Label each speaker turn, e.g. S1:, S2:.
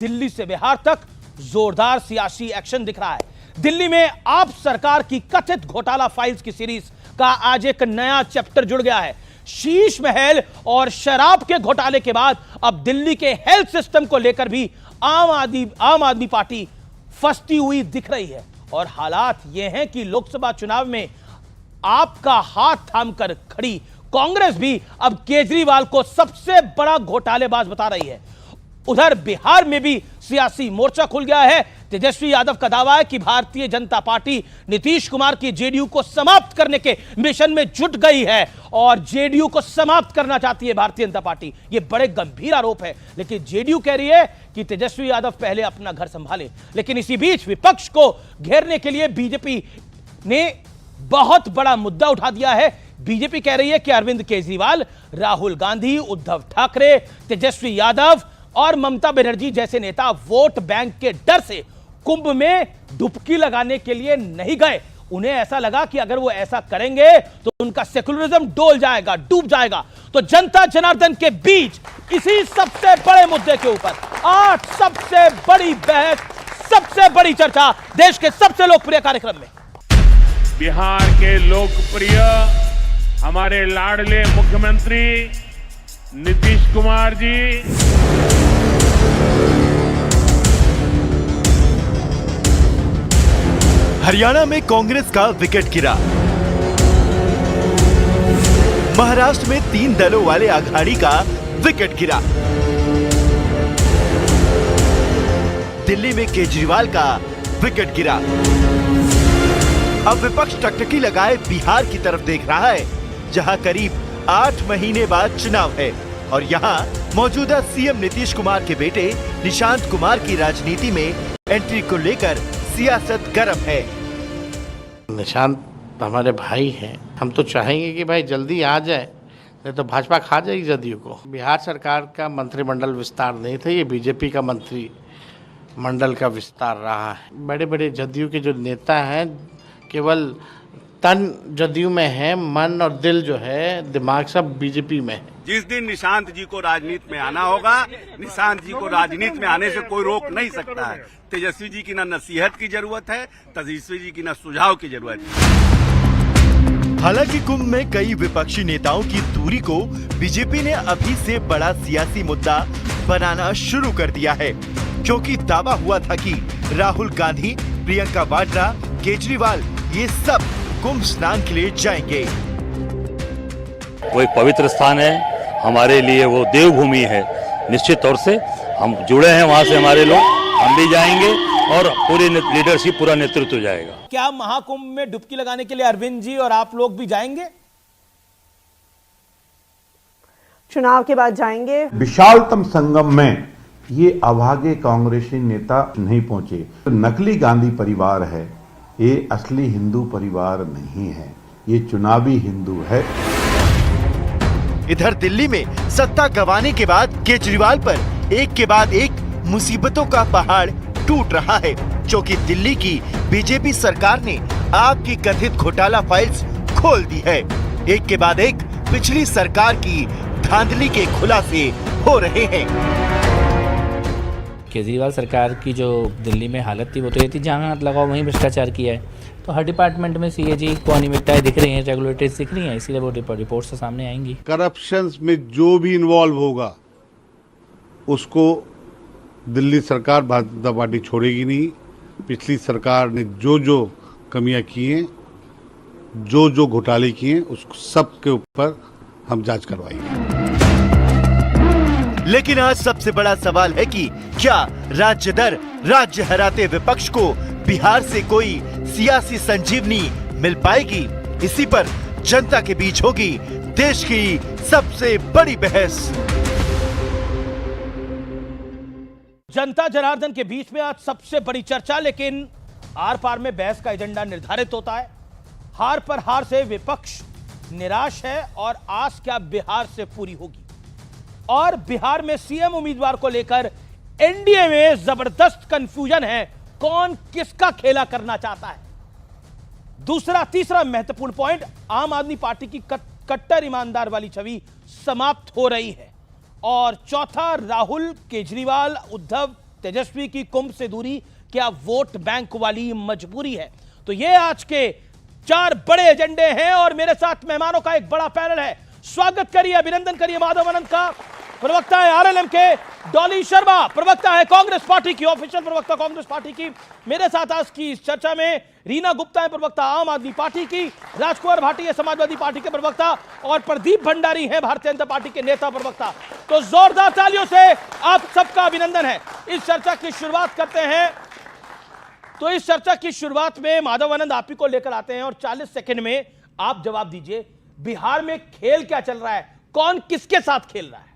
S1: दिल्ली से बिहार तक जोरदार सियासी एक्शन दिख रहा है। दिल्ली में आप सरकार की कथित घोटाला फाइल्स की सीरीज का आज एक नया चैप्टर जुड़ गया है। शीश महल और शराब के घोटाले के बाद अब दिल्ली के हेल्थ सिस्टम को लेकर भी आम आदमी पार्टी फंसती हुई दिख रही है। और हालात यह हैं कि लोकसभा चुनाव में आपका हाथ थामकर खड़ी कांग्रेस भी अब केजरीवाल को सबसे बड़ा घोटालेबाज बता रही है। उधर बिहार में भी सियासी मोर्चा खुल गया है। तेजस्वी यादव का दावा है कि भारतीय जनता पार्टी नीतीश कुमार की जेडीयू को समाप्त करने के मिशन में जुट गई है और जेडीयू को समाप्त करना चाहती है भारतीय जनता पार्टी। यह बड़े गंभीर आरोप है, लेकिन जेडीयू कह रही है कि तेजस्वी यादव पहले अपना घर संभाले। लेकिन इसी बीच विपक्ष को घेरने के लिए बीजेपी ने बहुत बड़ा मुद्दा उठा दिया है। बीजेपी कह रही है कि अरविंद केजरीवाल, राहुल गांधी, उद्धव ठाकरे, तेजस्वी यादव और ममता बनर्जी जैसे नेता वोट बैंक के डर से कुंभ में डुबकी लगाने के लिए नहीं गए। उन्हें ऐसा लगा कि अगर वो ऐसा करेंगे तो उनका सेकुलरिज्म डोल जाएगा, डूब जाएगा। तो जनता जनार्दन के बीच इसी सबसे बड़े मुद्दे के ऊपर आज सबसे बड़ी बहस, सबसे बड़ी चर्चा देश के सबसे लोकप्रिय कार्यक्रम में।
S2: बिहार के लोकप्रिय हमारे लाडले मुख्यमंत्री नीतीश कुमार जी
S3: हरियाणा में कांग्रेस का विकेट गिरा। महाराष्ट्र में 3 दलों वाले अघाड़ी का विकेट गिरा। दिल्ली में केजरीवाल का विकेट गिरा। अब विपक्ष टकटकी लगाए बिहार की तरफ देख रहा है, जहां करीब 8 महीने बाद चुनाव है और यहां मौजूदा सीएम नीतीश कुमार के बेटे निशांत कुमार की राजनीति में एंट्री को लेकर सियासत गर्म है।
S4: निशांत हमारे भाई हैं, हम तो चाहेंगे कि भाई जल्दी आ जाए, नहीं तो भाजपा खा जाएगी जदयू को। बिहार सरकार का मंत्रिमंडल विस्तार नहीं था, ये बीजेपी का मंत्रिमंडल का विस्तार रहा है। बड़े बड़े जदयू के जो नेता हैं केवल तन जदयू में है, मन और दिल जो है, दिमाग सब बीजेपी में है।
S5: जिस दिन निशांत जी को राजनीति में आना होगा, निशांत जी को राजनीति में आने से कोई रोक नहीं सकता है। तेजस्वी जी की ना नसीहत की जरूरत है, तेजस्वी जी की ना सुझाव की जरूरत है।
S3: हालांकि कुंभ में कई विपक्षी नेताओं की दूरी को बीजेपी ने अभी से बड़ा सियासी मुद्दा बनाना शुरू कर दिया है, क्योंकि दावा हुआ था कि राहुल गांधी, प्रियंका वाड्रा, केजरीवाल ये सब कुंभ स्नान के लिए जाएंगे।
S6: वो एक पवित्र स्थान है हमारे लिए, वो देवभूमि है। निश्चित तौर से हम जुड़े हैं वहां से, हमारे लोग, हम भी जाएंगे और पूरी लीडरशिप, पूरा नेतृत्व जाएगा।
S1: क्या महाकुंभ में डुबकी लगाने के लिए अरविंद जी और आप लोग भी जाएंगे?
S7: चुनाव के बाद जाएंगे।
S8: विशालतम संगम में ये अभागे कांग्रेसी नेता नहीं पहुंचे। नकली गांधी परिवार है, ये असली हिंदू परिवार नहीं है, ये चुनावी हिंदू है।
S3: इधर दिल्ली में सत्ता गंवाने के बाद केजरीवाल पर एक के बाद एक मुसीबतों का पहाड़ टूट रहा है, क्योंकि दिल्ली की बीजेपी सरकार ने आपकी कथित घोटाला फाइल्स खोल दी है। एक के बाद एक पिछली सरकार की धांधली के खुलासे हो रहे हैं।
S9: केजरीवाल सरकार की जो दिल्ली में हालत थी वो तो ये थी जहाँ हाथ लगाओ वहीं भ्रष्टाचार किया है। तो हर डिपार्टमेंट में सीएजी को अनियमितताएं दिख रही हैं, रेगुलेटरीज दिख रही हैं, इसीलिए वो रिपोर्ट्स तो सामने आएंगी।
S2: करप्शन में जो भी इन्वॉल्व होगा उसको दिल्ली सरकार भारतीय जनता पार्टी छोड़ेगी नहीं। पिछली सरकार ने जो जो कमियां की हैं, जो जो घोटाले किए हैं, उस सब के ऊपर हम जांच करवाएंगे।
S3: लेकिन आज सबसे बड़ा सवाल है कि क्या राज्य दर राज्य हराते विपक्ष को बिहार से कोई सियासी संजीवनी मिल पाएगी? इसी पर जनता के बीच होगी देश की सबसे बड़ी बहस।
S1: जनता जनार्दन के बीच में आज सबसे बड़ी चर्चा, लेकिन आर पार में बहस का एजेंडा निर्धारित होता है। हार पर हार से विपक्ष निराश है और आस क्या बिहार से पूरी होगी। और बिहार में सीएम उम्मीदवार को लेकर एनडीए में जबरदस्त कंफ्यूजन है, कौन किसका खेला करना चाहता है। दूसरा तीसरा महत्वपूर्ण पॉइंट, आम आदमी पार्टी की कट्टर ईमानदार वाली छवि समाप्त हो रही है। और चौथा, राहुल, केजरीवाल, उद्धव तेजस्वी की कुंभ से दूरी क्या वोट बैंक वाली मजबूरी है? तो ये आज के 4 बड़े एजेंडे हैं और मेरे साथ मेहमानों का एक बड़ा पैनल है। स्वागत करिए, अभिनंदन करिए माधव अनंत का। प्रवक्ता है आरएलएम के डॉली शर्मा, प्रवक्ता है कांग्रेस पार्टी की, ऑफिशियल प्रवक्ता कांग्रेस पार्टी की। मेरे साथ आज की इस चर्चा में रीना गुप्ता है, प्रवक्ता आम आदमी पार्टी की, राजकुमार भाटिया समाजवादी पार्टी के प्रवक्ता और प्रदीप भंडारी है भारतीय जनता पार्टी के नेता प्रवक्ता। तो जोरदार तालियों से आप सबका अभिनंदन है। इस चर्चा की शुरुआत करते हैं। तो इस चर्चा की शुरुआत में माधव आनंद आप ही को लेकर आते हैं और 40 सेकंड में आप जवाब दीजिए, बिहार में खेल क्या चल रहा है? कौन किसके साथ खेल रहा है?